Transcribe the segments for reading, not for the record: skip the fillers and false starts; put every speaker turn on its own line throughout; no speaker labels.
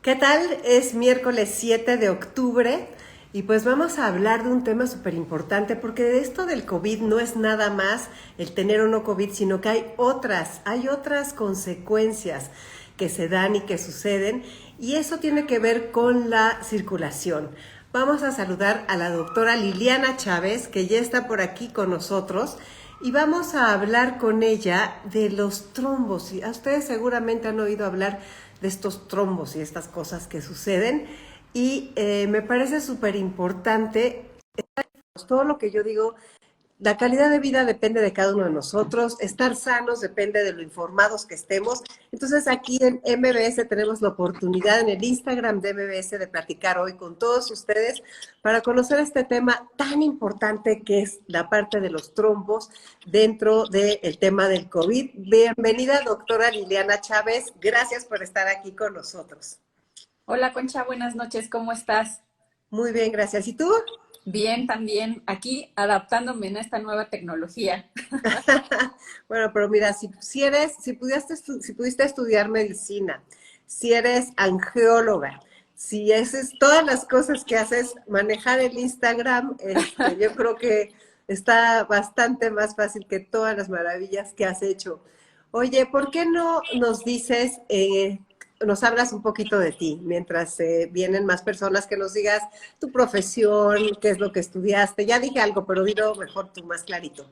¿Qué tal? Es miércoles 7 de octubre y pues vamos a hablar de un tema súper importante porque de esto del COVID no es nada más el tener o no COVID, sino que hay otras consecuencias que se dan y que suceden y eso tiene que ver con la circulación. Vamos a saludar a la doctora Liliana Chávez, que ya está por aquí con nosotros y vamos a hablar con ella de los trombos. Y a ustedes seguramente han oído hablar de estos trombos y estas cosas que suceden y me parece súper importante todo lo que yo digo. La calidad de vida depende de cada uno de nosotros, estar sanos depende de lo informados que estemos. Entonces aquí en MBS tenemos la oportunidad en el Instagram de MBS de platicar hoy con todos ustedes para conocer este tema tan importante que es la parte de los trombos dentro del tema del COVID. Bienvenida, doctora Liliana Chávez. Gracias por estar aquí con nosotros.
Hola Concha, buenas noches, ¿cómo estás?
Muy bien, gracias. ¿Y tú?
Bien, también aquí adaptándome a esta nueva tecnología.
Bueno, pero mira, si pudiste estudiar medicina, si eres angióloga, si haces todas las cosas que haces, manejar el Instagram, yo creo que está bastante más fácil que todas las maravillas que has hecho. Oye, ¿por qué no nos dices, nos hablas un poquito de ti, mientras vienen más personas, que nos digas tu profesión, qué es lo que estudiaste? Ya dije algo, pero dilo mejor tú más clarito.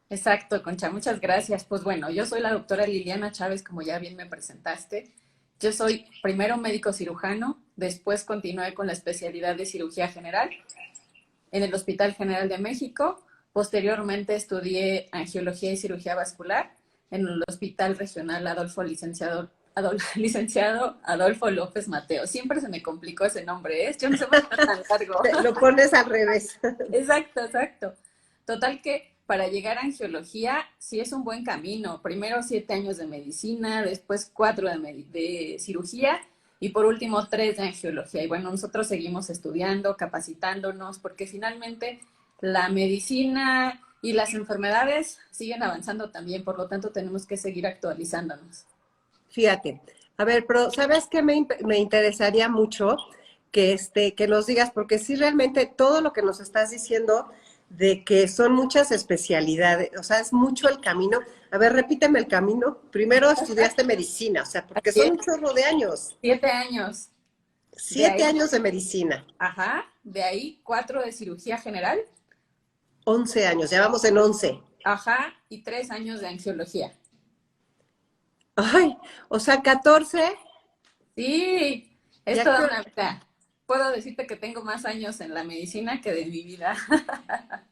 Exacto, Concha, muchas gracias. Pues bueno, yo soy la doctora Liliana Chávez, como ya bien me presentaste. Yo soy primero médico cirujano, después continué con la especialidad de cirugía general en el Hospital General de México. Posteriormente estudié angiología y cirugía vascular en el Hospital Regional Licenciado Adolfo López Mateo. Siempre se me complicó ese nombre, ¿eh? Yo no sé por qué está tan largo.
Lo pones al revés.
Exacto, exacto. Total que para llegar a angiología sí es un buen camino. Primero 7 años de medicina, después 4 de cirugía y por último 3 de angiología. Y bueno, nosotros seguimos estudiando, capacitándonos, porque finalmente la medicina y las enfermedades siguen avanzando también, por lo tanto tenemos que seguir actualizándonos.
Fíjate, a ver, pero ¿sabes qué me interesaría mucho que nos digas? Porque sí, realmente todo lo que nos estás diciendo de que son muchas especialidades, o sea, es mucho el camino. A ver, repíteme el camino. Primero estudiaste medicina, o sea, porque
Así
son
es,
un chorro de años.
7 años. De
7 años
ahí,
de medicina,
ajá, de ahí 4 de cirugía general.
11 años, ya vamos en 11.
Ajá, y 3 años de angiología.
Ay, o sea, 14.
Sí, es
Ya que,
toda una vida. Puedo decirte que tengo más años en la medicina que de mi vida.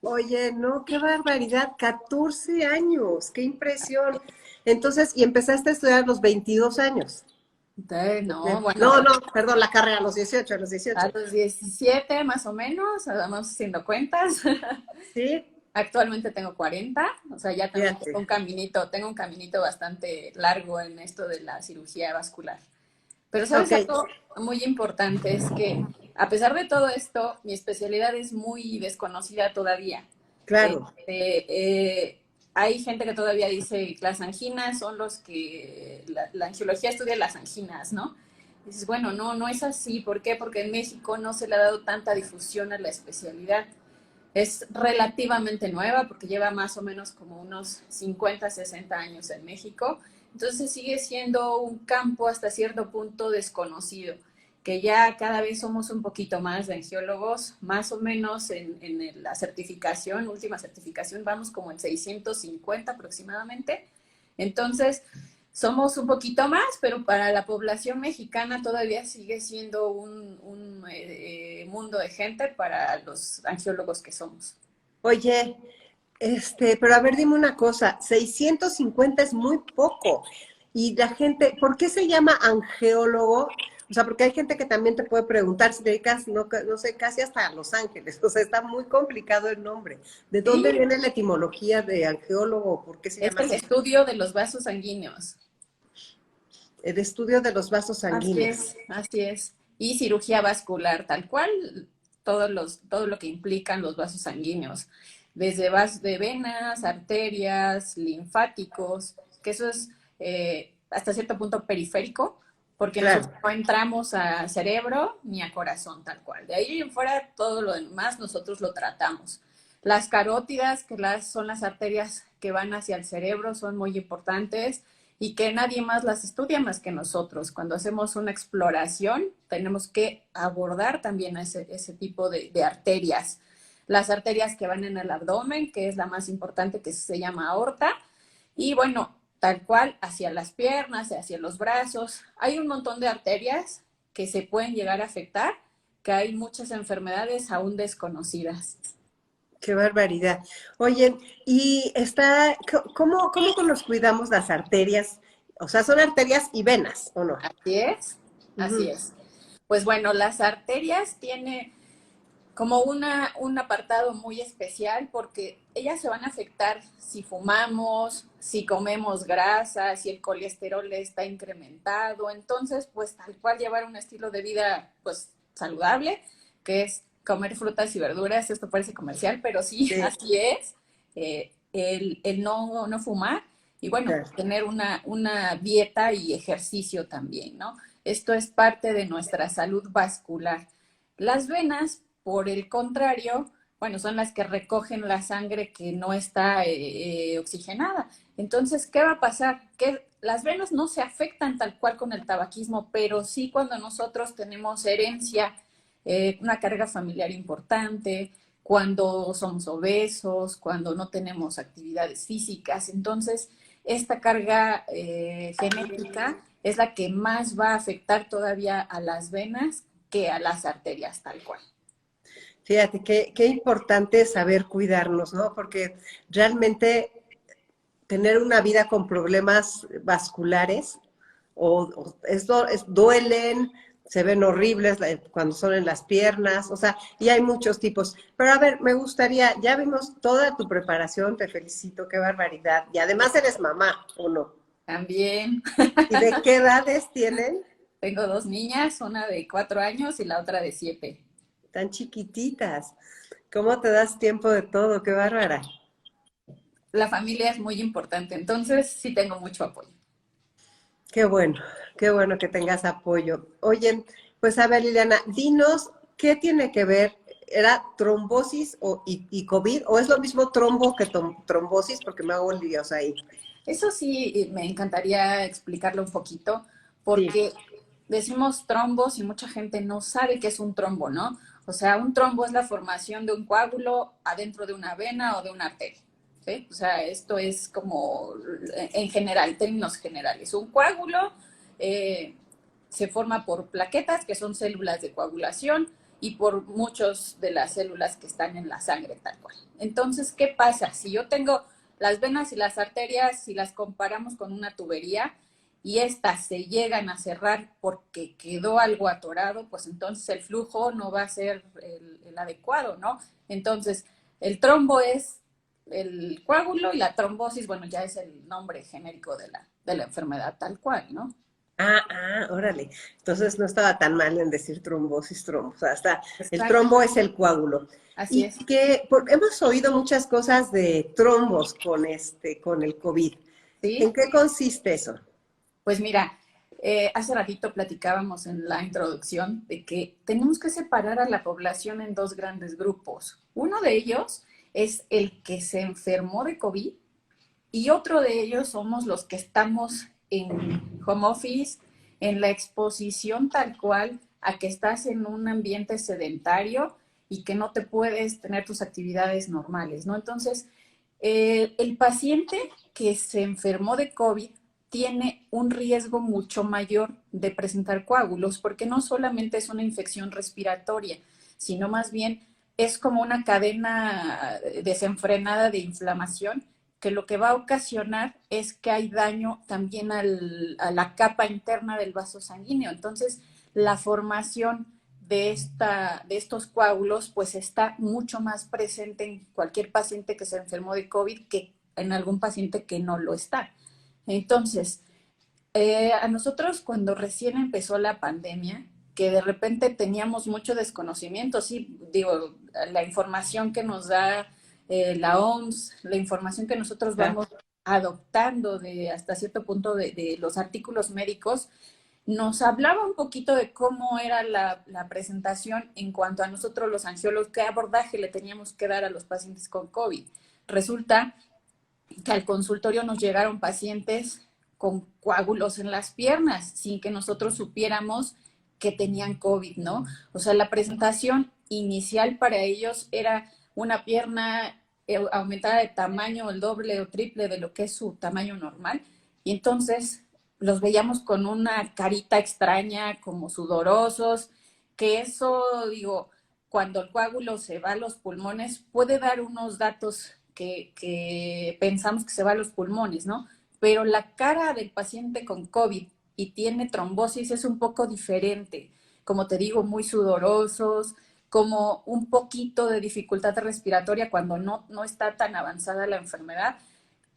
oye, no, qué barbaridad, 14 años, qué impresión. Entonces, y empezaste a estudiar a los 22 años.
No,
No,
bueno,
no, perdón, la carrera a los
a
18.
los 17 más o menos, vamos haciendo cuentas.
Sí,
Actualmente tengo 40, o sea, ya también
fíjate.
tengo un caminito bastante largo en esto de la cirugía vascular. Pero
Ok,
sabes algo muy importante es que a pesar de todo esto, mi especialidad es muy desconocida todavía.
claro.
Hay gente que todavía dice que las anginas son los que la angiología estudia las anginas, ¿no? Y dices, bueno, no, no es así. ¿Por qué? Porque en México no se le ha dado tanta difusión a la especialidad. Es relativamente nueva porque lleva más o menos como unos 50, 60 años en México. Entonces sigue siendo un campo hasta cierto punto desconocido, que ya cada vez somos un poquito más de angiólogos, más o menos en la certificación, última certificación, vamos como en 650 aproximadamente. Entonces, somos un poquito más, pero para la población mexicana todavía sigue siendo un mundo de gente para los angiólogos que somos.
Oye, pero a ver, dime una cosa, 650 es muy poco. Y la gente, ¿por qué se llama angeólogo? O sea, porque hay gente que también te puede preguntar si te dedicas, no, no sé, casi hasta a Los Ángeles. O sea, está muy complicado el nombre. ¿De dónde
Sí,
viene la etimología de angeólogo? ¿Por qué se
es
llama
el
así?
estudio de los vasos sanguíneos.
El estudio de los vasos
Así
sanguíneos.
es, así es. Y cirugía vascular, tal cual, todo lo que implican los vasos sanguíneos, desde vasos de venas, arterias, linfáticos, que eso es hasta cierto punto periférico, porque nosotros
Claro.
no entramos a cerebro ni a corazón tal cual. De ahí en fuera todo lo demás nosotros lo tratamos. Las carótidas, que son las arterias que van hacia el cerebro, son muy importantes y que nadie más las estudia más que nosotros. Cuando hacemos una exploración, tenemos que abordar también ese tipo de arterias. Las arterias que van en el abdomen, que es la más importante, que se llama aorta, y bueno, tal cual hacia las piernas, hacia los brazos. Hay un montón de arterias que se pueden llegar a afectar, que hay muchas enfermedades aún desconocidas.
Qué barbaridad. Oye, y está, ¿cómo nos cuidamos las arterias? O sea, son arterias y venas, ¿o no?
Así es, así
Ujú.
es. Pues bueno, las arterias tiene como un apartado muy especial porque ellas se van a afectar si fumamos, si comemos grasa, si el colesterol está incrementado. Entonces, pues tal cual llevar un estilo de vida pues saludable, que es comer frutas y verduras. Esto parece comercial, pero sí,
Sí,
así es. El no fumar y bueno,
claro.
tener una dieta y ejercicio también, ¿no? Esto es parte de nuestra salud vascular. Las venas, por el contrario, bueno, son las que recogen la sangre que no está oxigenada. Entonces, ¿qué va a pasar? Que las venas no se afectan tal cual con el tabaquismo, pero sí cuando nosotros tenemos herencia, una carga familiar importante, cuando somos obesos, cuando no tenemos actividades físicas. Entonces, esta carga genética es la que más va a afectar todavía a las venas que a las arterias tal cual.
Fíjate, qué importante es saber cuidarnos, ¿no? Porque realmente tener una vida con problemas vasculares duelen, se ven horribles cuando son en las piernas, o sea, y hay muchos tipos. Pero a ver, me gustaría, ya vimos toda tu preparación, te felicito, qué barbaridad. Y además eres mamá, ¿o no?
También
¿Y de qué edades tienen?
tengo dos niñas, una de 4 años y la otra de 7.
Tan chiquititas. ¿Cómo te das tiempo de todo? Qué bárbara.
La familia es muy importante, entonces sí tengo mucho apoyo.
Qué bueno que tengas apoyo. Oye, pues a ver, Liliana, dinos, ¿qué tiene que ver? ¿Era trombosis y COVID? ¿O es lo mismo trombo que trombosis? Porque me hago líos ahí.
Eso sí, me encantaría explicarlo un poquito,
Sí.
porque decimos trombos y mucha gente no sabe qué es un trombo, ¿no? O sea, un trombo es la formación de un coágulo adentro de una vena o de una arteria, ¿sí? O sea, esto es como en general, términos generales. Un coágulo eh, se forma por plaquetas, que son células de coagulación, y por muchas de las células que están en la sangre, tal cual. Entonces, ¿qué pasa? Si yo tengo las venas y las arterias, si las comparamos con una tubería y estas se llegan a cerrar porque quedó algo atorado, pues entonces el flujo no va a ser el adecuado, ¿no? Entonces, el trombo es el coágulo y la trombosis, bueno, ya es el nombre genérico de la enfermedad tal cual, ¿no?
Órale. Entonces no estaba tan mal en decir trombosis, trombo. O sea, hasta el
Exacto,
trombo es el coágulo.
así
Y
es.
hemos oído muchas cosas de trombos con el COVID. ¿En
¿Sí?
qué consiste eso?
Pues mira, hace ratito platicábamos en la introducción de que tenemos que separar a la población en dos grandes grupos. Uno de ellos es el que se enfermó de COVID y otro de ellos somos los que estamos en home office, en la exposición tal cual a que estás en un ambiente sedentario y que no te puedes tener tus actividades normales, ¿no? Entonces, el paciente que se enfermó de COVID tiene un riesgo mucho mayor de presentar coágulos, porque no solamente es una infección respiratoria, sino más bien es como una cadena desenfrenada de inflamación que lo que va a ocasionar es que hay daño también a la capa interna del vaso sanguíneo. Entonces, la formación de estos coágulos pues está mucho más presente en cualquier paciente que se enfermó de COVID que en algún paciente que no lo está. Entonces, a nosotros cuando recién empezó la pandemia, que de repente teníamos mucho desconocimiento, sí, digo, la información que nos da la OMS, la información que nosotros
Ah,
vamos adoptando de hasta cierto punto de los artículos médicos, nos hablaba un poquito de cómo era la presentación en cuanto a nosotros los angiólogos, qué abordaje le teníamos que dar a los pacientes con COVID. Resulta que al consultorio nos llegaron pacientes con coágulos en las piernas, sin que nosotros supiéramos que tenían COVID, ¿no? O sea, la presentación inicial para ellos era una pierna aumentada de tamaño, el doble o triple de lo que es su tamaño normal, y entonces los veíamos con una carita extraña, como sudorosos, que eso, digo, cuando el coágulo se va a los pulmones, puede dar unos datos que pensamos que se va a los pulmones, ¿no? Pero la cara del paciente con COVID y tiene trombosis es un poco diferente. Como te digo, muy sudorosos, como un poquito de dificultad respiratoria cuando no está tan avanzada la enfermedad,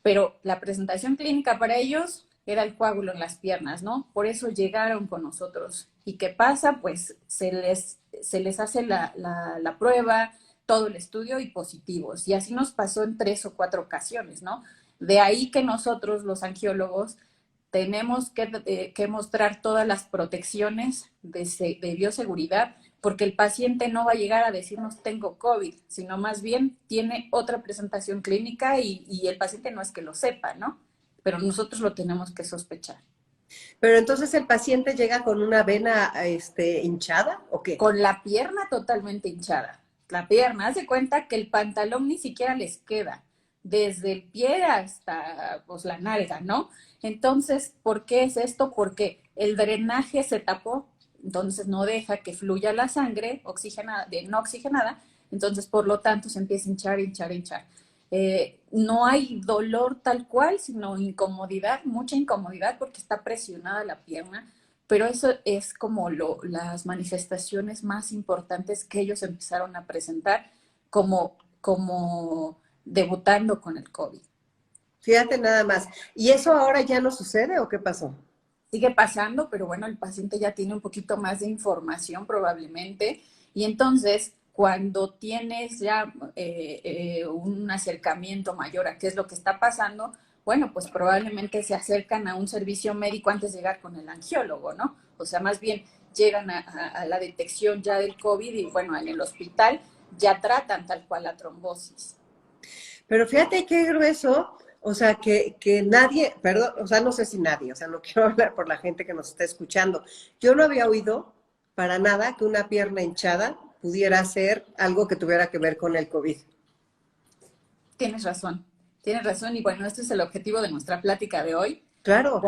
pero la presentación clínica para ellos era el coágulo en las piernas, ¿no? Por eso llegaron con nosotros. ¿Y qué pasa? Pues se les hace la prueba, todo el estudio y positivos. Y así nos pasó en 3 o 4 ocasiones, ¿no? De ahí que nosotros, los angiólogos, tenemos que mostrar todas las protecciones de bioseguridad, porque el paciente no va a llegar a decirnos tengo COVID, sino más bien tiene otra presentación clínica y el paciente no es que lo sepa, ¿no? Pero nosotros lo tenemos que sospechar.
Pero entonces el paciente llega con una vena hinchada, ¿o qué?
Con la pierna totalmente hinchada. La pierna, haz de cuenta que el pantalón ni siquiera les queda, desde el pie hasta pues, la nalga, ¿no? Entonces, ¿por qué es esto? Porque el drenaje se tapó, entonces no deja que fluya la sangre oxigenada, no oxigenada, entonces por lo tanto se empieza a hinchar, hinchar, hinchar. No hay dolor tal cual, sino incomodidad, mucha incomodidad porque está presionada la pierna, pero eso es como las manifestaciones más importantes que ellos empezaron a presentar como debutando con el COVID.
Fíjate nada más. ¿Y eso ahora ya no sucede o qué pasó?
Sigue pasando, pero bueno, el paciente ya tiene un poquito más de información probablemente, y entonces cuando tienes ya un acercamiento mayor a qué es lo que está pasando, bueno, pues probablemente se acercan a un servicio médico antes de llegar con el angiólogo, ¿no? O sea, más bien llegan a la detección ya del COVID y bueno, en el hospital ya tratan tal cual la trombosis.
Pero fíjate qué grueso, o sea, que nadie, perdón, o sea, no sé si nadie, o sea, no quiero hablar por la gente que nos está escuchando. Yo no había oído para nada que una pierna hinchada pudiera ser algo que tuviera que ver con el COVID.
Tienes razón y bueno, este es el objetivo de nuestra plática de hoy.
Claro.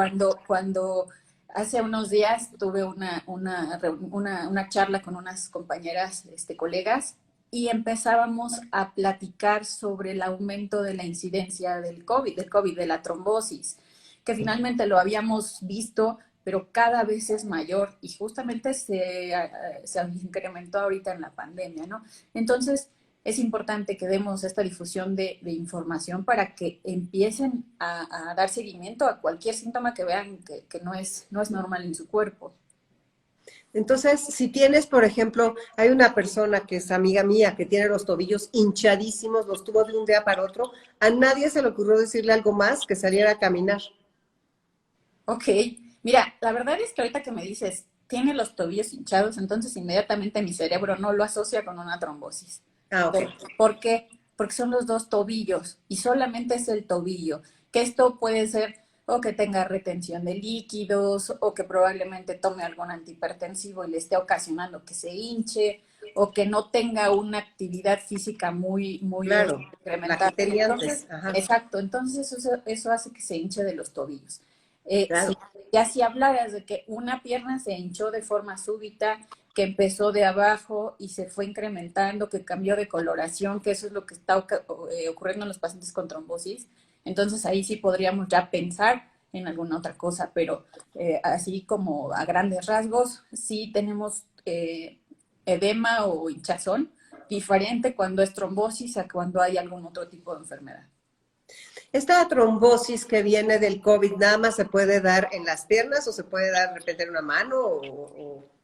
Cuando hace unos días tuve una charla con unas compañeras, colegas, y empezábamos a platicar sobre el aumento de la incidencia del COVID, de la trombosis, que finalmente lo habíamos visto, pero cada vez es mayor y justamente se incrementó ahorita en la pandemia, ¿no? Entonces, es importante que demos esta difusión de información para que empiecen a dar seguimiento a cualquier síntoma que vean que no es normal en su cuerpo.
Entonces, si tienes, por ejemplo, hay una persona que es amiga mía que tiene los tobillos hinchadísimos, los tuvo de un día para otro, a nadie se le ocurrió decirle algo más que saliera a caminar.
Ok, mira, la verdad es que ahorita que me dices, tiene los tobillos hinchados, entonces inmediatamente mi cerebro no lo asocia con una trombosis.
Ah, ok.
¿Por qué? Porque son los dos tobillos y solamente es el tobillo. Que esto puede ser o que tenga retención de líquidos o que probablemente tome algún antihipertensivo y le esté ocasionando que se hinche o que no tenga una actividad física muy
Claro, la
incrementada.
que tenía
Entonces,
antes. Ajá,
exacto, entonces eso hace que se hinche de los tobillos.
claro.
Ya si hablaras de que una pierna se hinchó de forma súbita, que empezó de abajo y se fue incrementando, que cambió de coloración, que eso es lo que está ocurriendo en los pacientes con trombosis, entonces ahí sí podríamos ya pensar en alguna otra cosa, pero así como a grandes rasgos, sí tenemos edema o hinchazón, diferente cuando es trombosis a cuando hay algún otro tipo de enfermedad.
¿Esta trombosis que viene del COVID nada más se puede dar en las piernas o se puede dar de repente en una mano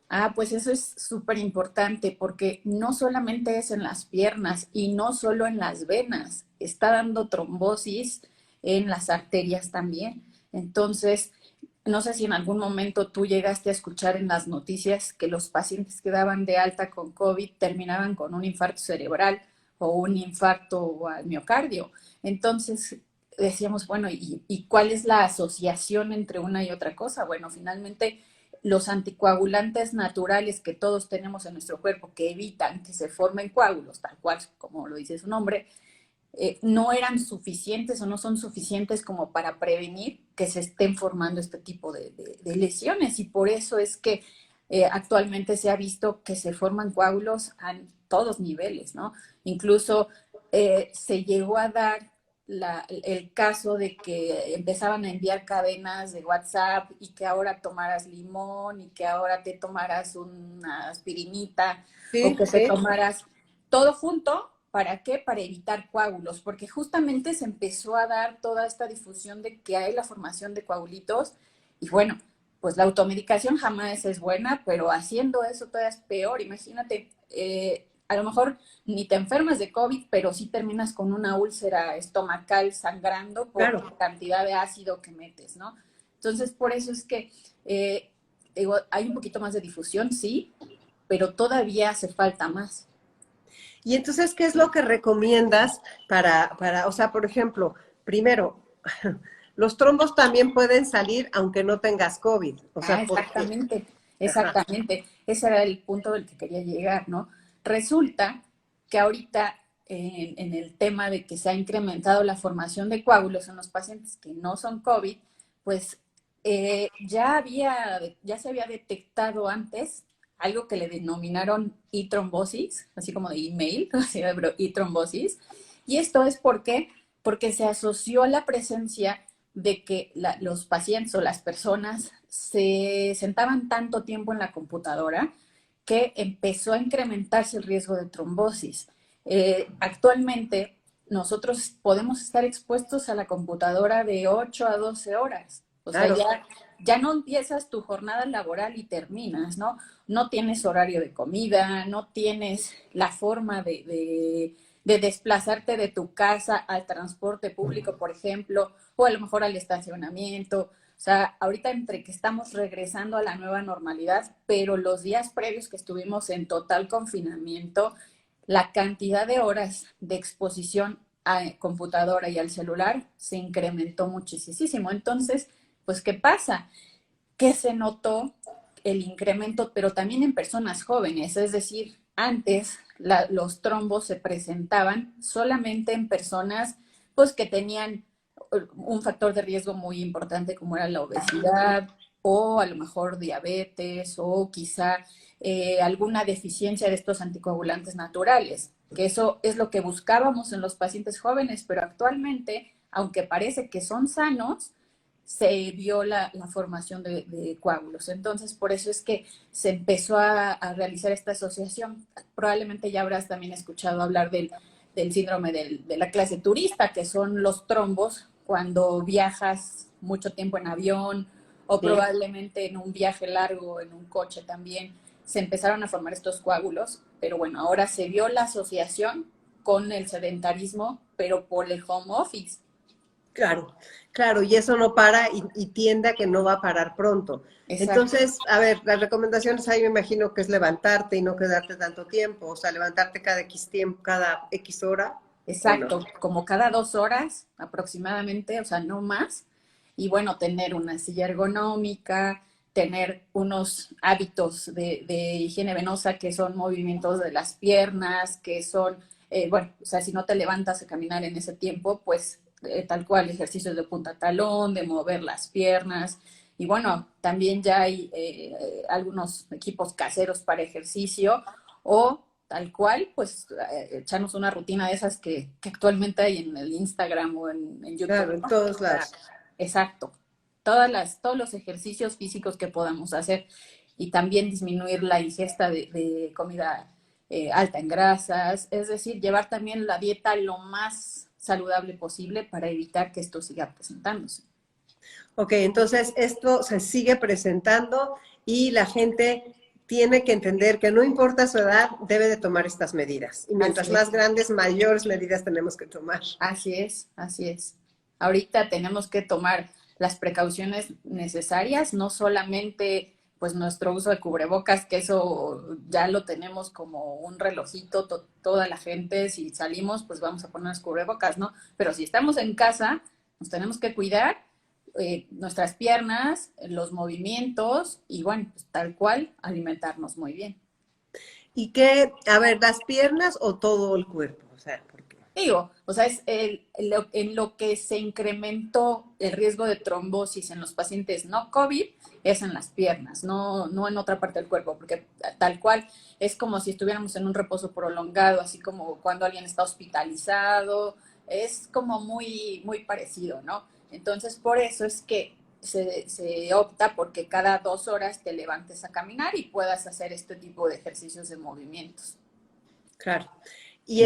Ah, pues eso es súper importante porque no solamente es en las piernas y no solo en las venas, está dando trombosis en las arterias también. Entonces, no sé si en algún momento tú llegaste a escuchar en las noticias que los pacientes que daban de alta con COVID terminaban con un infarto cerebral o un infarto al miocardio. Entonces decíamos, bueno, ¿y cuál es la asociación entre una y otra cosa? Bueno, finalmente los anticoagulantes naturales que todos tenemos en nuestro cuerpo que evitan que se formen coágulos, tal cual como lo dice su nombre, no eran suficientes o no son suficientes como para prevenir que se estén formando este tipo de lesiones. Y por eso es que actualmente se ha visto que se forman coágulos a todos niveles, ¿no? Incluso se llegó a dar el caso de que empezaban a enviar cadenas de WhatsApp y que ahora tomaras limón y que ahora te tomaras una aspirinita o
Sí,
que te
sí.
tomaras todo junto. ¿Para qué? Para evitar coágulos, porque justamente se empezó a dar toda esta difusión de que hay la formación de coagulitos y bueno, pues la automedicación jamás es buena, pero haciendo eso todavía es peor. Imagínate, a lo mejor ni te enfermas de COVID, pero sí terminas con una úlcera estomacal sangrando por
Claro.
la cantidad de ácido que metes, ¿no? Entonces, por eso es que digo, hay un poquito más de difusión, sí, pero todavía hace falta más.
Y entonces, ¿qué es lo que recomiendas o sea, por ejemplo, primero, los trombos también pueden salir aunque no tengas COVID, o
Ah,
sea, porque,
exactamente,
ajá,
exactamente. Ese era el punto del que quería llegar, ¿no? Resulta que ahorita en el tema de que se ha incrementado la formación de coágulos en los pacientes que no son COVID, pues ya se había detectado antes algo que le denominaron e-trombosis, así como de email, así de e-trombosis. Y esto es porque se asoció la presencia de que los pacientes o las personas se sentaban tanto tiempo en la computadora que empezó a incrementarse el riesgo de trombosis. Actualmente nosotros podemos estar expuestos a la computadora de 8 a 12 horas. O sea,
claro,
ya no empiezas tu jornada laboral y terminas, ¿no? No tienes horario de comida, no tienes la forma de desplazarte de tu casa al transporte público, por ejemplo, o a lo mejor al estacionamiento. O sea, ahorita entre que estamos regresando a la nueva normalidad, pero los días previos que estuvimos en total confinamiento, la cantidad de horas de exposición a computadora y al celular se incrementó muchísimo. Entonces, pues, ¿qué pasa? Que se notó el incremento, pero también en personas jóvenes, es decir, antes los trombos se presentaban solamente en personas pues que tenían un factor de riesgo muy importante como era la obesidad o a lo mejor diabetes o quizá alguna deficiencia de estos anticoagulantes naturales, que eso es lo que buscábamos en los pacientes jóvenes, pero actualmente, aunque parece que son sanos, se vio la formación de coágulos. Entonces, por eso es que se empezó a realizar esta asociación. Probablemente ya habrás también escuchado hablar del síndrome de la clase turista, que son los trombos cuando viajas mucho tiempo en avión o
sí.
probablemente en un viaje largo, en un coche también, se empezaron a formar estos coágulos, pero bueno, ahora se vio la asociación con el sedentarismo, pero por el home office.
Claro, claro, y eso no para y tiende a que no va a parar pronto.
Exacto.
Entonces, a ver, las recomendaciones ahí me imagino que es levantarte y no quedarte tanto tiempo, o sea, levantarte cada X tiempo, cada X hora, ¿o no?
Exacto, como cada 2 horas aproximadamente, o sea, no más. Y bueno, tener una silla ergonómica, tener unos hábitos de higiene venosa que son movimientos de las piernas, que son, bueno, o sea, si no te levantas a caminar en ese tiempo, pues tal cual ejercicios de punta talón, de mover las piernas. Y bueno, también ya hay algunos equipos caseros para ejercicio o tal cual, pues echarnos una rutina de esas que actualmente hay en el Instagram o en YouTube,
Claro, en
¿no?
todos
O sea,
lados.
exacto. Todos los ejercicios físicos que podamos hacer y también disminuir la ingesta de comida alta en grasas, es decir, llevar también la dieta lo más saludable posible para evitar que esto siga presentándose.
Ok, entonces esto se sigue presentando y la gente tiene que entender que no importa su edad, debe de tomar estas medidas. Y mientras
Así es.
más grandes, mayores medidas tenemos que tomar.
Así es, así es. Ahorita tenemos que tomar las precauciones necesarias, no solamente pues nuestro uso de cubrebocas, que eso ya lo tenemos como un relojito, toda la gente, si salimos, pues vamos a ponernos cubrebocas, ¿no? Pero si estamos en casa, nos tenemos que cuidar nuestras piernas, los movimientos y bueno, pues, tal cual, alimentarnos muy bien.
¿Y qué? A ver, ¿las piernas o todo el cuerpo? O sea, ¿por qué?
Digo, o sea, es en lo que se incrementó el riesgo de trombosis en los pacientes no COVID es en las piernas, no en otra parte del cuerpo, porque tal cual es como si estuviéramos en un reposo prolongado, así como cuando alguien está hospitalizado, es como muy parecido, ¿no? Entonces, por eso es que se opta porque cada 2 horas te levantes a caminar y puedas hacer este tipo de ejercicios de movimientos.
Claro. Y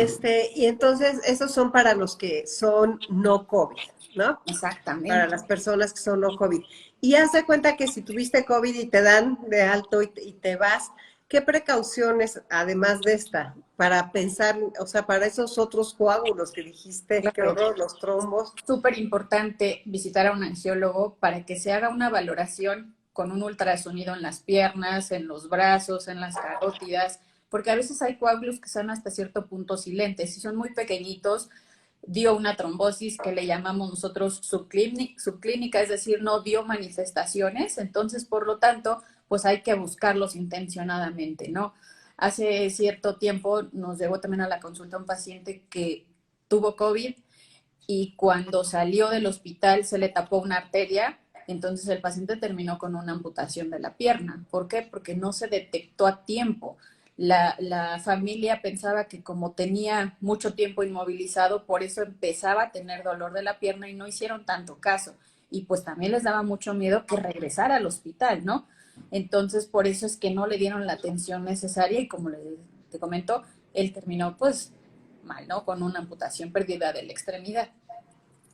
entonces, esos son para los que son no COVID, ¿no? Para
Exactamente.
las personas que son no COVID. Y haz de cuenta que si tuviste COVID y te dan de alto y te vas, ¿qué precauciones, además de esta, para pensar, o sea, para esos otros coágulos que dijiste, qué
Claro.
horror, los trombos?
Súper importante visitar a un angiólogo para que se haga una valoración con un ultrasonido en las piernas, en los brazos, en las carótidas, porque a veces hay coágulos que son hasta cierto punto silentes. Si son muy pequeñitos, dio una trombosis que le llamamos nosotros subclínica, es decir, no dio manifestaciones, entonces, por lo tanto, pues hay que buscarlos intencionadamente, ¿no? Hace cierto tiempo nos llegó también a la consulta un paciente que tuvo COVID y cuando salió del hospital se le tapó una arteria, entonces el paciente terminó con una amputación de la pierna. ¿Por qué? Porque no se detectó a tiempo. La familia pensaba que como tenía mucho tiempo inmovilizado, por eso empezaba a tener dolor de la pierna y no hicieron tanto caso. Y pues también les daba mucho miedo que regresara al hospital, ¿no? Entonces, por eso es que no le dieron la atención necesaria y como te comento, él terminó pues mal, ¿no? Con una amputación, pérdida de la extremidad.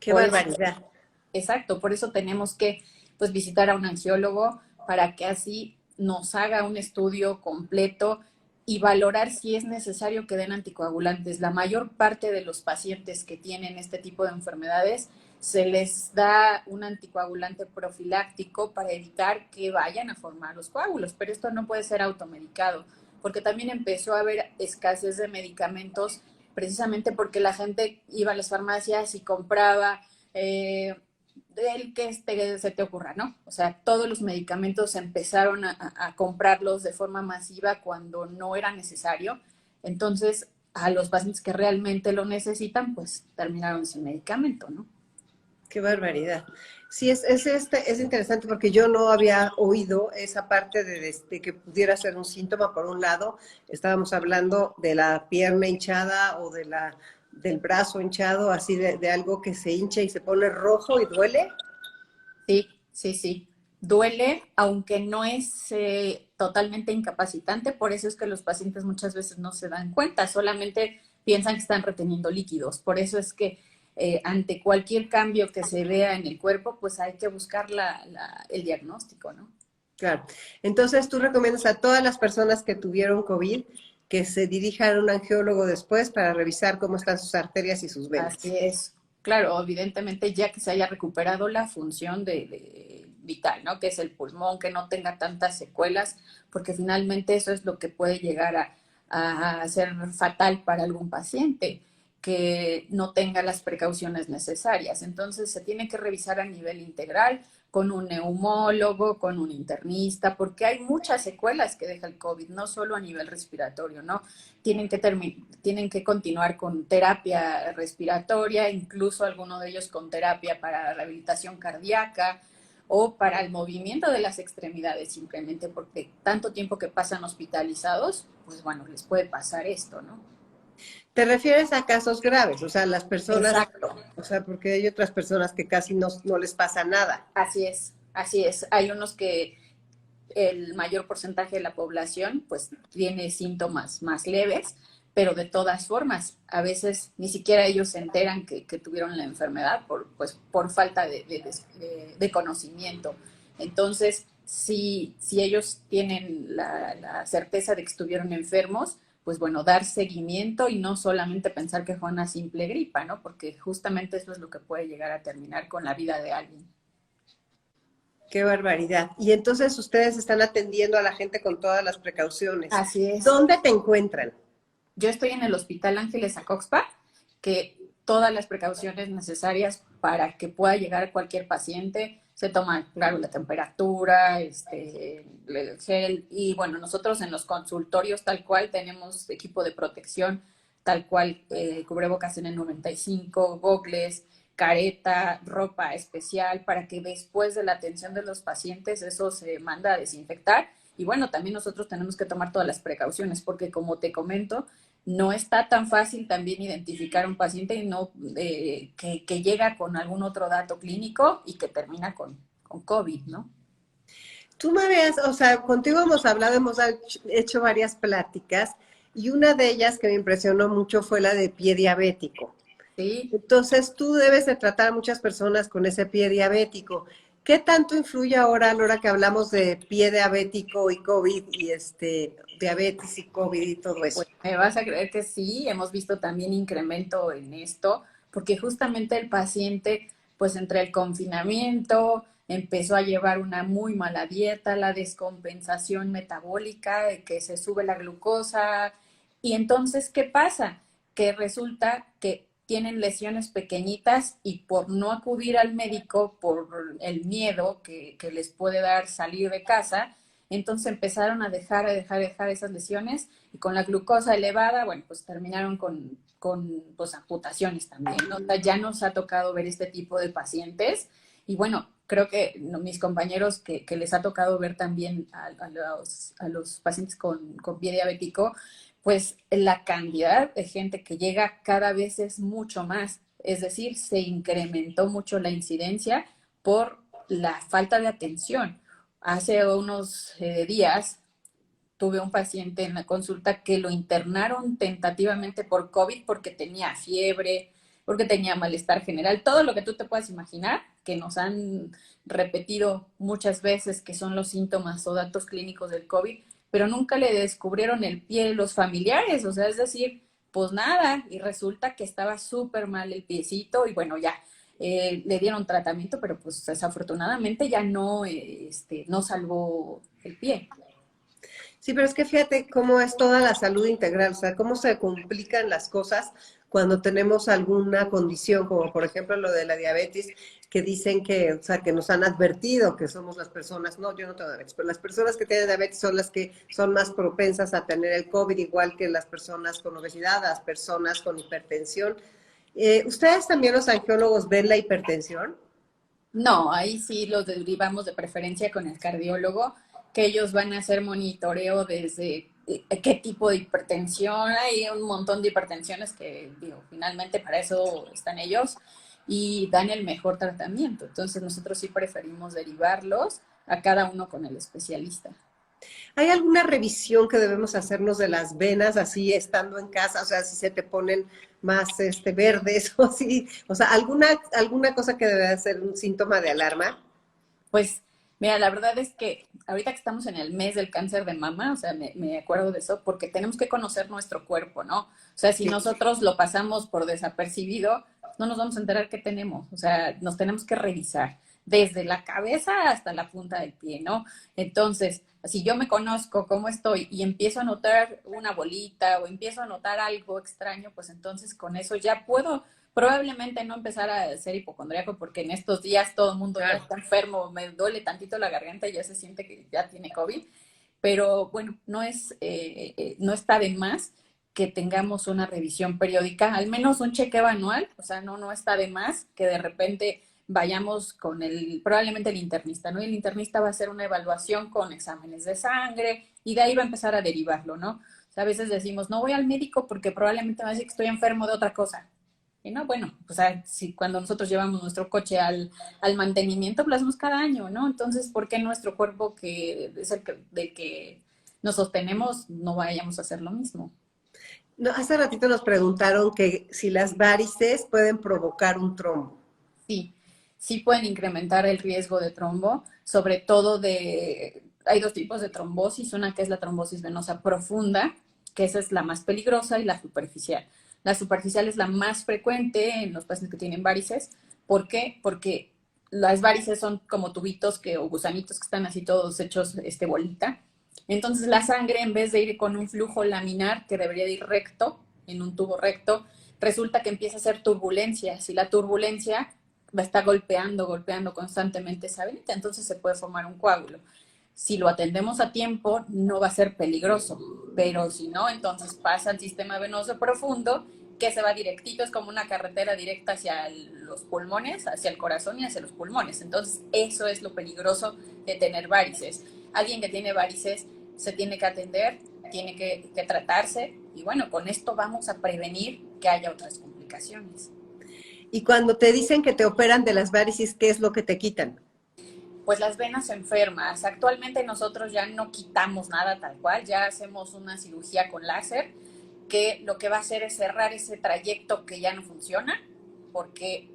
Qué
Por eso,
barbaridad.
exacto, por eso tenemos que pues visitar a un angiólogo para que así nos haga un estudio completo y valorar si es necesario que den anticoagulantes. La mayor parte de los pacientes que tienen este tipo de enfermedades se les da un anticoagulante profiláctico para evitar que vayan a formar los coágulos, pero esto no puede ser automedicado, porque también empezó a haber escasez de medicamentos precisamente porque la gente iba a las farmacias y compraba el que se te ocurra, ¿no? O sea, todos los medicamentos empezaron a comprarlos de forma masiva cuando no era necesario. Entonces, a los pacientes que realmente lo necesitan, pues terminaron sin medicamento, ¿no?
Qué barbaridad. Sí, es interesante porque yo no había oído esa parte de que pudiera ser un síntoma. Por un lado, estábamos hablando de la pierna hinchada o del brazo hinchado, así de algo que se hincha y se pone rojo y duele.
Sí, sí, sí. Duele, aunque no es totalmente incapacitante, por eso es que los pacientes muchas veces no se dan cuenta, solamente piensan que están reteniendo líquidos. Por eso es que ante cualquier cambio que se vea en el cuerpo, pues hay que buscar el diagnóstico, ¿no?
Claro. Entonces, tú recomiendas a todas las personas que tuvieron COVID que se dirijan a un angiólogo después para revisar cómo están sus arterias y sus venas.
Así es. Claro, evidentemente ya que se haya recuperado la función de vital, ¿no? Que es el pulmón, que no tenga tantas secuelas, porque finalmente eso es lo que puede llegar a ser fatal para algún paciente, que no tenga las precauciones necesarias. Entonces se tiene que revisar a nivel integral con un neumólogo, con un internista, porque hay muchas secuelas que deja el COVID, no solo a nivel respiratorio, ¿no? Tienen que continuar con terapia respiratoria, incluso algunos de ellos con terapia para rehabilitación cardíaca o para el movimiento de las extremidades, simplemente porque tanto tiempo que pasan hospitalizados, pues bueno, les puede pasar esto, ¿no?
¿Te refieres a casos graves? O sea, las personas,
Exacto,
o sea, porque hay otras personas que casi no les pasa nada.
así es, así es. Hay unos que el mayor porcentaje de la población pues tiene síntomas más leves, pero de todas formas, a veces ni siquiera ellos se enteran que tuvieron la enfermedad por falta de conocimiento. Entonces, si ellos tienen la certeza de que estuvieron enfermos, pues bueno, dar seguimiento y no solamente pensar que fue una simple gripa, ¿no? Porque justamente eso es lo que puede llegar a terminar con la vida de alguien.
Qué barbaridad. Y entonces ustedes están atendiendo a la gente con todas las precauciones.
Así es.
¿Dónde te encuentran?
Yo estoy en el Hospital Ángeles Acoxpa, que todas las precauciones necesarias para que pueda llegar cualquier paciente, se toma, claro, la temperatura, el gel, y bueno, nosotros en los consultorios tal cual tenemos equipo de protección, tal cual, cubrebocas N95, gogles, careta, ropa especial, para que después de la atención de los pacientes eso se manda a desinfectar. Y bueno, también nosotros tenemos que tomar todas las precauciones, porque como te comento, no está tan fácil también identificar un paciente y no, que llega con algún otro dato clínico y que termina con COVID, ¿no?
Tú me habías, o sea, contigo hemos hablado, hecho varias pláticas y una de ellas que me impresionó mucho fue la de pie diabético.
Sí,
Entonces, tú debes de tratar a muchas personas con ese pie diabético. ¿Qué tanto influye ahora a la hora que hablamos de pie diabético y COVID y diabetes y COVID y todo eso?
pues me vas a creer que sí, hemos visto también incremento en esto, porque justamente el paciente, pues entre el confinamiento, empezó a llevar una muy mala dieta, la descompensación metabólica, que se sube la glucosa, y entonces, ¿qué pasa? Que resulta que tienen lesiones pequeñitas y por no acudir al médico, por el miedo que les puede dar salir de casa, entonces empezaron a dejar esas lesiones y con la glucosa elevada, bueno, pues terminaron con pues, amputaciones también, ¿no? O sea, ya nos ha tocado ver este tipo de pacientes y bueno, creo que mis compañeros que les ha tocado ver también a los pacientes con pie diabético, pues la cantidad de gente que llega cada vez es mucho más, es decir, se incrementó mucho la incidencia por la falta de atención. Hace unos días tuve un paciente en la consulta que lo internaron tentativamente por COVID porque tenía fiebre, porque tenía malestar general, todo lo que tú te puedas imaginar, que nos han repetido muchas veces que son los síntomas o datos clínicos del COVID, pero nunca le descubrieron el pie los familiares, o sea, es decir, pues nada, y resulta que estaba súper mal el piecito y bueno, ya, le dieron tratamiento, pero pues desafortunadamente ya no, no salvó el pie.
Sí, pero es que fíjate cómo es toda la salud integral, o sea, cómo se complican las cosas cuando tenemos alguna condición, como por ejemplo lo de la diabetes, que dicen que, o sea, que nos han advertido que somos las personas, no, yo no tengo diabetes, pero las personas que tienen diabetes son las que son más propensas a tener el COVID, igual que las personas con obesidad, las personas con hipertensión. ¿Ustedes también los angiólogos ven la hipertensión?
No, ahí sí los derivamos de preferencia con el cardiólogo, que ellos van a hacer monitoreo desde qué tipo de hipertensión. Hay un montón de hipertensiones que, digo, finalmente para eso están ellos y dan el mejor tratamiento. Entonces nosotros sí preferimos derivarlos a cada uno con el especialista.
¿Hay alguna revisión que debemos hacernos de las venas así estando en casa? O sea, si se te ponen más verdes o así, o sea, alguna cosa que debe ser un síntoma de alarma.
Pues mira, la verdad es que ahorita que estamos en el mes del cáncer de mama, o sea, me acuerdo de eso, porque tenemos que conocer nuestro cuerpo, ¿no? O sea, si
Sí.
nosotros lo pasamos por desapercibido, no nos vamos a enterar qué tenemos. O sea, nos tenemos que revisar desde la cabeza hasta la punta del pie, ¿no? Entonces, si yo me conozco cómo estoy y empiezo a notar una bolita o empiezo a notar algo extraño, pues entonces con eso ya puedo probablemente no empezar a ser hipocondríaco porque en estos días todo el mundo ya
Claro.
está enfermo, me duele tantito la garganta y ya se siente que ya tiene COVID, pero bueno, no está de más que tengamos una revisión periódica, al menos un chequeo anual, o sea, no está de más que de repente vayamos con probablemente el internista, ¿no? Y el internista va a hacer una evaluación con exámenes de sangre y de ahí va a empezar a derivarlo, ¿no? O sea, a veces decimos, no voy al médico porque probablemente me va a decir que estoy enfermo de otra cosa. Y no, bueno, o sea, si cuando nosotros llevamos nuestro coche al mantenimiento, pues lo hacemos cada año, ¿no? Entonces, ¿por qué nuestro cuerpo, que es del que nos sostenemos, no vayamos a hacer lo mismo?
No, hace ratito nos preguntaron que si las varices pueden provocar un trombo.
Sí, sí pueden incrementar el riesgo de trombo, sobre todo hay dos tipos de trombosis, una que es la trombosis venosa profunda, que esa es la más peligrosa, y la superficial. La superficial es la más frecuente en los pacientes que tienen varices. ¿Por qué? Porque las varices son como tubitos o gusanitos que están así todos hechos bolita. Entonces la sangre, en vez de ir con un flujo laminar que debería de ir recto, en un tubo recto, resulta que empieza a hacer turbulencia. Si la turbulencia va a estar golpeando constantemente esa venita, entonces se puede formar un coágulo. Si lo atendemos a tiempo, no va a ser peligroso, pero si no, entonces pasa al sistema venoso profundo, que se va directito, es como una carretera directa hacia los pulmones, hacia el corazón y hacia los pulmones. Entonces, eso es lo peligroso de tener varices. Alguien que tiene varices se tiene que atender, tiene que tratarse, y bueno, con esto vamos a prevenir que haya otras complicaciones.
Y cuando te dicen que te operan de las varices, ¿qué es lo que te quitan?
Pues las venas enfermas. Actualmente nosotros ya no quitamos nada tal cual, ya hacemos una cirugía con láser, que lo que va a hacer es cerrar ese trayecto que ya no funciona, porque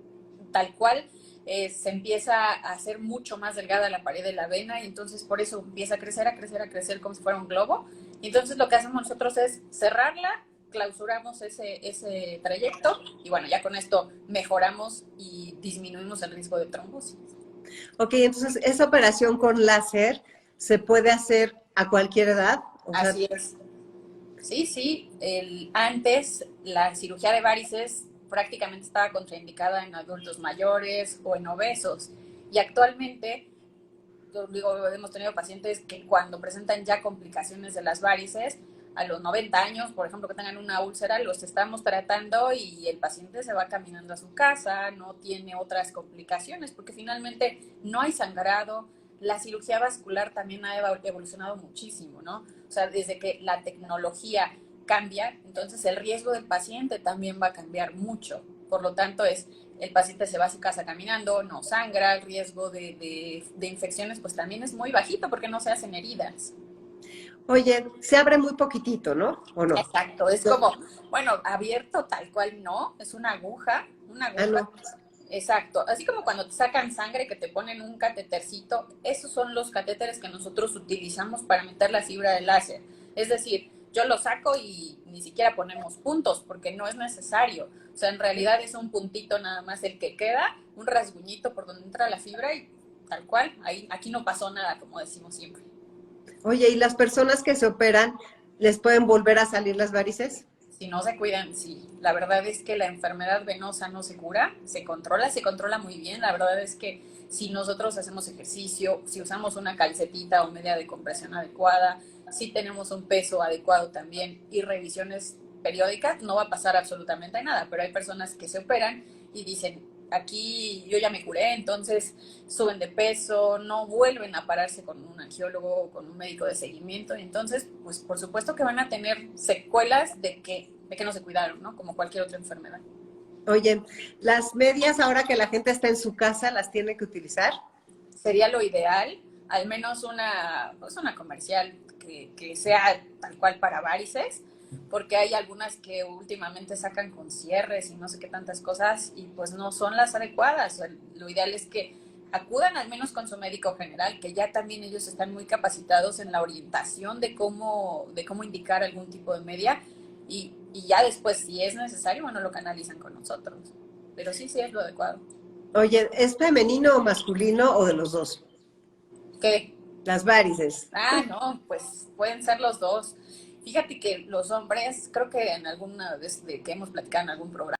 tal cual se empieza a hacer mucho más delgada la pared de la vena, y entonces por eso empieza a crecer como si fuera un globo. Y entonces lo que hacemos nosotros es cerrarla, clausuramos ese trayecto, y bueno, ya con esto mejoramos y disminuimos el riesgo de trombosis.
Ok, entonces esa operación con láser se puede hacer a cualquier edad.
Así es. Sí, sí. Antes la cirugía de varices prácticamente estaba contraindicada en adultos mayores o en obesos. Y actualmente, digo, hemos tenido pacientes que cuando presentan ya complicaciones de las varices, a los 90 años, por ejemplo, que tengan una úlcera, los estamos tratando y el paciente se va caminando a su casa, no tiene otras complicaciones, porque finalmente no hay sangrado. La cirugía vascular también ha evolucionado muchísimo, ¿no? O sea, desde que la tecnología cambia, entonces el riesgo del paciente también va a cambiar mucho. Por lo tanto, el paciente se va a su casa caminando, no sangra, el riesgo de infecciones pues también es muy bajito porque no se hacen heridas.
Oye, se abre muy poquitito, ¿no? ¿O no?
Exacto, es como, bueno, abierto tal cual no, es una
Ah,
aguja.
no.
Exacto, así como cuando te sacan sangre que te ponen un catetercito, esos son los catéteres que nosotros utilizamos para meter la fibra de láser. Es decir, yo lo saco y ni siquiera ponemos puntos porque no es necesario. O sea, en realidad es un puntito nada más el que queda, un rasguñito por donde entra la fibra y tal cual, ahí, aquí no pasó nada, como decimos siempre.
Oye, ¿y las personas que se operan, les pueden volver a salir las varices?
Si no se cuidan, sí. La verdad es que la enfermedad venosa no se cura, se controla muy bien. La verdad es que si nosotros hacemos ejercicio, si usamos una calcetita o media de compresión adecuada, si tenemos un peso adecuado también y revisiones periódicas, no va a pasar absolutamente nada. Pero hay personas que se operan y dicen, aquí yo ya me curé, entonces suben de peso, no vuelven a pararse con un angiólogo o con un médico de seguimiento, y entonces, pues por supuesto que van a tener secuelas de que no se cuidaron, ¿no? Como cualquier otra enfermedad.
Oye, las medias ahora que la gente está en su casa, ¿las tiene que utilizar?
Sería lo ideal, al menos pues una comercial que sea tal cual para varices, porque hay algunas que últimamente sacan con cierres y no sé qué tantas cosas y pues no son las adecuadas. Lo ideal es que acudan al menos con su médico general, que ya también ellos están muy capacitados en la orientación de cómo indicar algún tipo de media, y ya después, si es necesario, bueno, lo canalizan con nosotros. Pero sí, sí es lo adecuado.
Oye, ¿es femenino o masculino o de los dos?
¿Qué?
Las varices.
Ah, no, pues pueden ser los dos. Fíjate que los hombres, creo que en alguna vez de que hemos platicado en algún programa,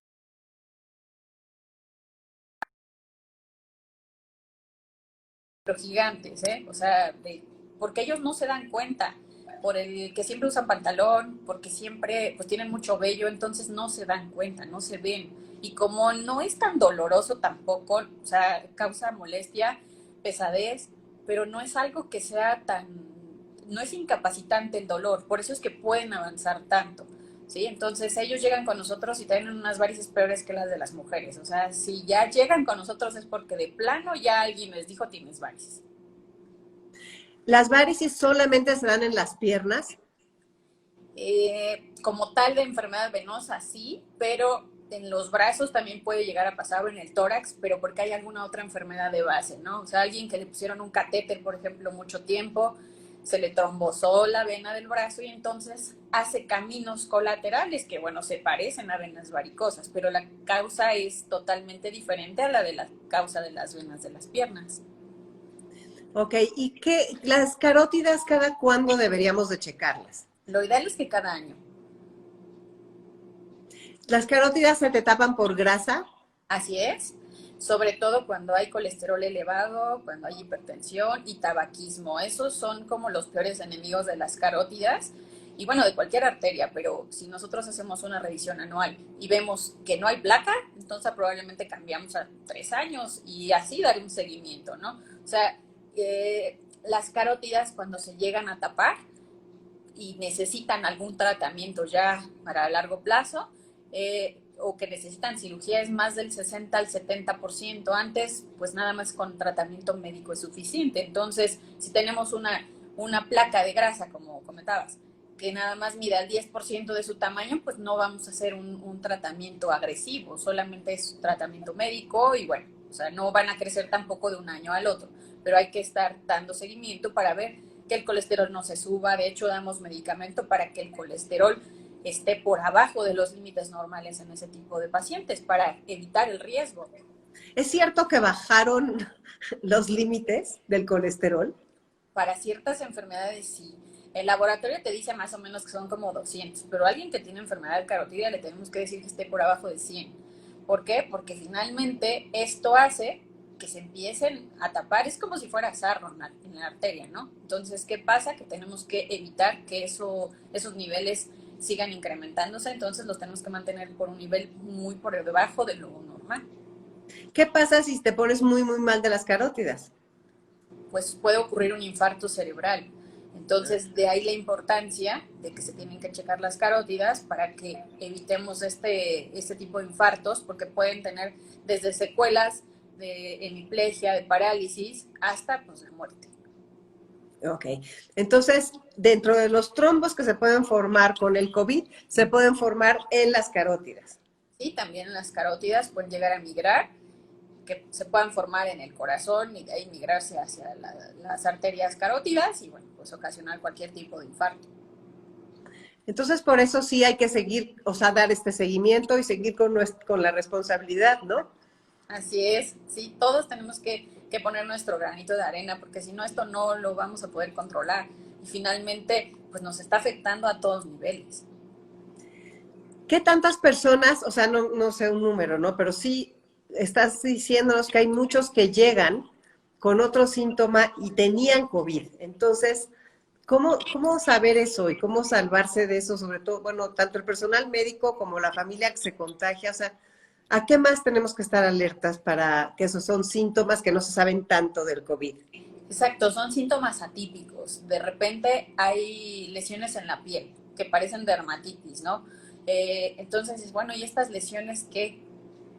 pero gigantes, ¿eh? O sea, porque ellos no se dan cuenta, por el que siempre usan pantalón, porque siempre pues tienen mucho vello, entonces no se dan cuenta, no se ven. Y como no es tan doloroso tampoco, o sea, causa molestia, pesadez, pero no es algo que sea tan, no es incapacitante el dolor, por eso es que pueden avanzar tanto. ¿Sí? Entonces ellos llegan con nosotros y tienen unas varices peores que las de las mujeres. O sea, si ya llegan con nosotros es porque de plano ya alguien les dijo tienes varices.
¿Las varices solamente se dan en las piernas?
Como tal de enfermedad venosa, sí, pero en los brazos también puede llegar a pasar, o en el tórax, pero porque hay alguna otra enfermedad de base, ¿no? O sea, alguien que le pusieron un catéter, por ejemplo, mucho tiempo, se le trombosó la vena del brazo y entonces hace caminos colaterales que, bueno, se parecen a venas varicosas, pero la causa es totalmente diferente a la de la causa de las venas de las piernas.
Ok, ¿y las carótidas cada cuándo deberíamos de checarlas?
Lo ideal es que cada año.
¿Las carótidas se te tapan por grasa?
Así es, sobre todo cuando hay colesterol elevado, cuando hay hipertensión y tabaquismo. Esos son como los peores enemigos de las carótidas y bueno, de cualquier arteria, pero si nosotros hacemos una revisión anual y vemos que no hay placa, entonces probablemente cambiamos a 3 años y así dar un seguimiento, ¿no? O sea, las carótidas cuando se llegan a tapar y necesitan algún tratamiento ya para largo plazo, o que necesitan cirugía es más del 60 al 70%. Antes, pues nada más con tratamiento médico es suficiente. Entonces, si tenemos una placa de grasa, como comentabas, que nada más mide el 10% de su tamaño, pues no vamos a hacer un tratamiento agresivo, solamente es tratamiento médico y bueno, o sea, no van a crecer tampoco de un año al otro, pero hay que estar dando seguimiento para ver que el colesterol no se suba. De hecho, damos medicamento para que el colesterol esté por abajo de los límites normales en ese tipo de pacientes para evitar el riesgo.
¿Es cierto que bajaron los límites del colesterol?
Para ciertas enfermedades sí. El laboratorio te dice más o menos que son como 200, pero a alguien que tiene enfermedad carotídea le tenemos que decir que esté por abajo de 100. ¿Por qué? Porque finalmente esto hace que se empiecen a tapar, es como si fuera sarro en la arteria, ¿no? Entonces, ¿qué pasa? Que tenemos que evitar que esos niveles sigan incrementándose, entonces los tenemos que mantener por un nivel muy por debajo de lo normal.
¿Qué pasa si te pones muy, muy mal de las carótidas?
Pues puede ocurrir un infarto cerebral. Entonces, de ahí la importancia de que se tienen que checar las carótidas para que evitemos este tipo de infartos, porque pueden tener desde secuelas de hemiplegia, de parálisis, hasta pues, la muerte.
Ok, entonces, dentro de los trombos que se pueden formar con el COVID, se pueden formar en las carótidas.
Sí, también las carótidas pueden llegar a migrar, que se puedan formar en el corazón y de ahí migrarse hacia las arterias carótidas y, bueno, pues ocasionar cualquier tipo de infarto.
Entonces, por eso sí hay que seguir, o sea, dar este seguimiento y seguir con la responsabilidad, ¿no?
Así es, sí, todos tenemos que poner nuestro granito de arena, porque si no, esto no lo vamos a poder controlar. Y finalmente, pues nos está afectando a todos niveles.
¿Qué tantas personas, o sea, no sé un número, ¿no? Pero sí estás diciéndonos que hay muchos que llegan con otro síntoma y tenían COVID. Entonces, ¿cómo saber eso y cómo salvarse de eso? Sobre todo, bueno, tanto el personal médico como la familia que se contagia, o sea, ¿a qué más tenemos que estar alertas para que esos son síntomas que no se saben tanto del COVID?
Exacto, son síntomas atípicos. De repente hay lesiones en la piel que parecen dermatitis, ¿no? Entonces, bueno, ¿y estas lesiones qué?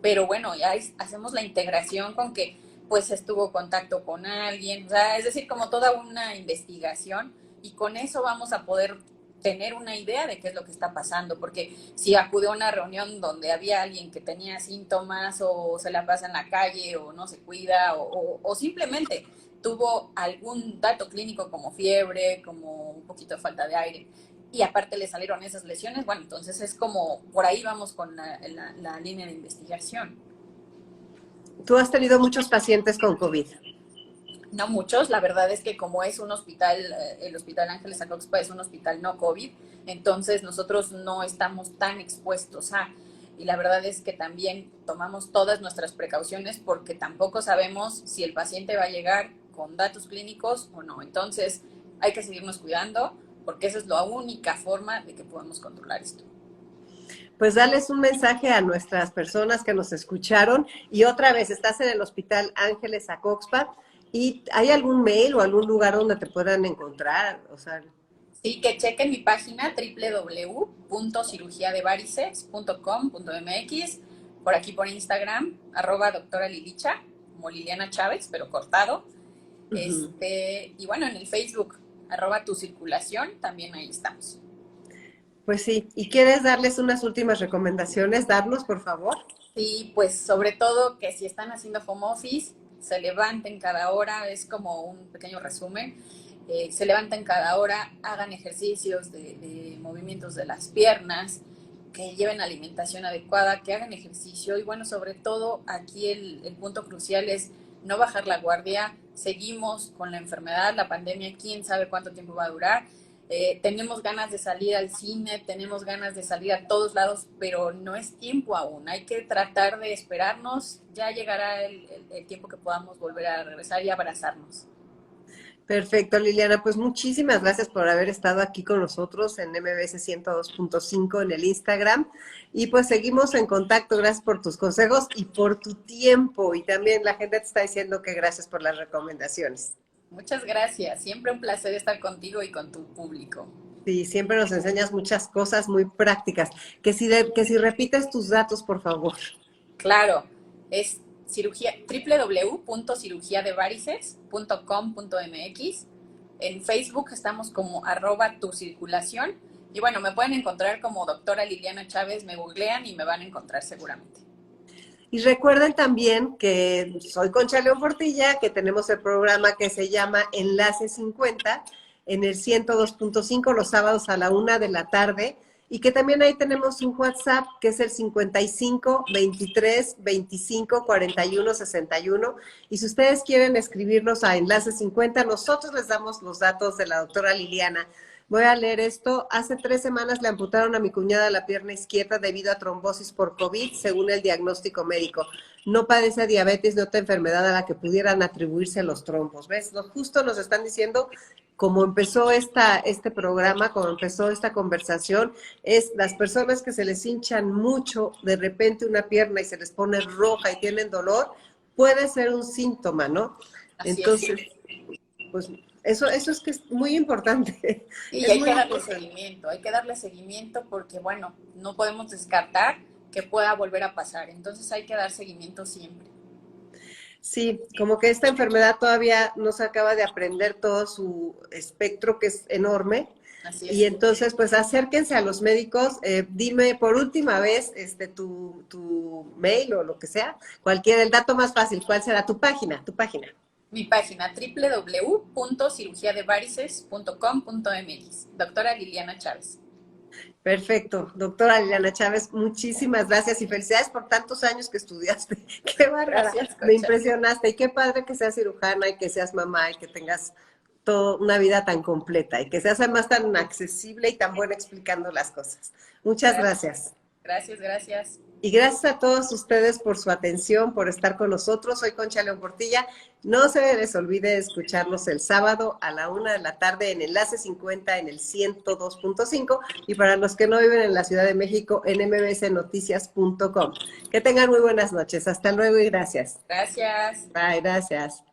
Pero bueno, ya hacemos la integración con que pues estuvo contacto con alguien, o sea, es decir, como toda una investigación y con eso vamos a poder tener una idea de qué es lo que está pasando, porque si acude a una reunión donde había alguien que tenía síntomas o se la pasa en la calle o no se cuida o simplemente tuvo algún dato clínico como fiebre, como un poquito de falta de aire, y aparte le salieron esas lesiones, bueno, entonces es como, por ahí vamos con la línea de investigación.
Tú has tenido muchos pacientes con COVID.
No muchos, la verdad es que como es un hospital, el Hospital Ángeles Acoxpa es un hospital no COVID, entonces nosotros no estamos tan expuestos y la verdad es que también tomamos todas nuestras precauciones porque tampoco sabemos si el paciente va a llegar con datos clínicos o no, entonces hay que seguirnos cuidando porque esa es la única forma de que podamos controlar esto.
Pues darles un mensaje a nuestras personas que nos escucharon y otra vez, estás en el Hospital Ángeles Acoxpa y ¿hay algún mail o algún lugar donde te puedan encontrar? O sea,
sí, que chequen mi página www.cirugiadevarices.com.mx, por aquí por Instagram, @doctora Lilicha, como Liliana Chávez, pero cortado. Y bueno, en el Facebook, @tucirculación, también ahí estamos.
pues sí, ¿y quieres darles unas últimas recomendaciones? Darnos, por favor.
Sí, pues sobre todo que si están haciendo home office, se levanten cada hora, es como un pequeño resumen. se levanten cada hora, hagan ejercicios de movimientos de las piernas, que lleven alimentación adecuada, que hagan ejercicio y bueno, sobre todo aquí el punto crucial es no bajar la guardia. Seguimos con la enfermedad, la pandemia, quién sabe cuánto tiempo va a durar. Tenemos ganas de salir al cine, tenemos ganas de salir a todos lados, pero no es tiempo aún. Hay que tratar de esperarnos, ya llegará el tiempo que podamos volver a regresar y abrazarnos.
Perfecto, Liliana. Pues muchísimas gracias por haber estado aquí con nosotros en MBS 102.5 en el Instagram. Y pues seguimos en contacto. Gracias por tus consejos y por tu tiempo. Y también la gente te está diciendo que gracias por las recomendaciones.
Muchas gracias. Siempre un placer estar contigo y con tu público.
Sí, siempre nos enseñas muchas cosas muy prácticas. Que si repites tus datos, por favor.
Claro, es www.cirugiadevarices.com.mx. En Facebook estamos como @tucirculación. Y bueno, me pueden encontrar como doctora Liliana Chávez, me googlean y me van a encontrar seguramente.
Y recuerden también que soy Concha León Portilla, que tenemos el programa que se llama Enlace 50 en el 102.5 los sábados a la 1 de la tarde. Y que también ahí tenemos un WhatsApp que es el 55 23 25 41 61. Y si ustedes quieren escribirnos a Enlace 50, nosotros les damos los datos de la doctora Liliana. Voy a leer esto. Hace 3 semanas le amputaron a mi cuñada la pierna izquierda debido a trombosis por COVID, según el diagnóstico médico. No padece diabetes ni otra enfermedad a la que pudieran atribuirse los trombos. ¿Ves? Justo nos están diciendo cómo empezó este programa, cómo empezó esta conversación, es las personas que se les hinchan mucho de repente una pierna y se les pone roja y tienen dolor, puede ser un síntoma, ¿no? Entonces, pues eso es que es muy importante.
Y hay que darle seguimiento porque, bueno, no podemos descartar que pueda volver a pasar, entonces hay que dar seguimiento siempre.
Sí, como que esta enfermedad todavía no se acaba de aprender todo su espectro, que es enorme. Así es. Y entonces, pues acérquense a los médicos. Dime por última vez tu mail o lo que sea, el dato más fácil. ¿Cuál será tu página?
Mi página, www.cirugiadevarices.com.mx. Doctora Liliana Chávez.
Perfecto, doctora Liliana Chávez, muchísimas gracias y felicidades por tantos años que estudiaste. Qué bárbara, me impresionaste y qué padre que seas cirujana y que seas mamá y que tengas toda una vida tan completa y que seas además tan accesible y tan buena explicando las cosas. Muchas gracias.
Gracias.
Y gracias a todos ustedes por su atención, por estar con nosotros. Soy Concha León Portilla. No se les olvide escucharnos el sábado a la 1 de la tarde en Enlace 50 en el 102.5 y para los que no viven en la Ciudad de México en mbsnoticias.com. Que tengan muy buenas noches. Hasta luego y gracias.
Gracias.
Bye, gracias.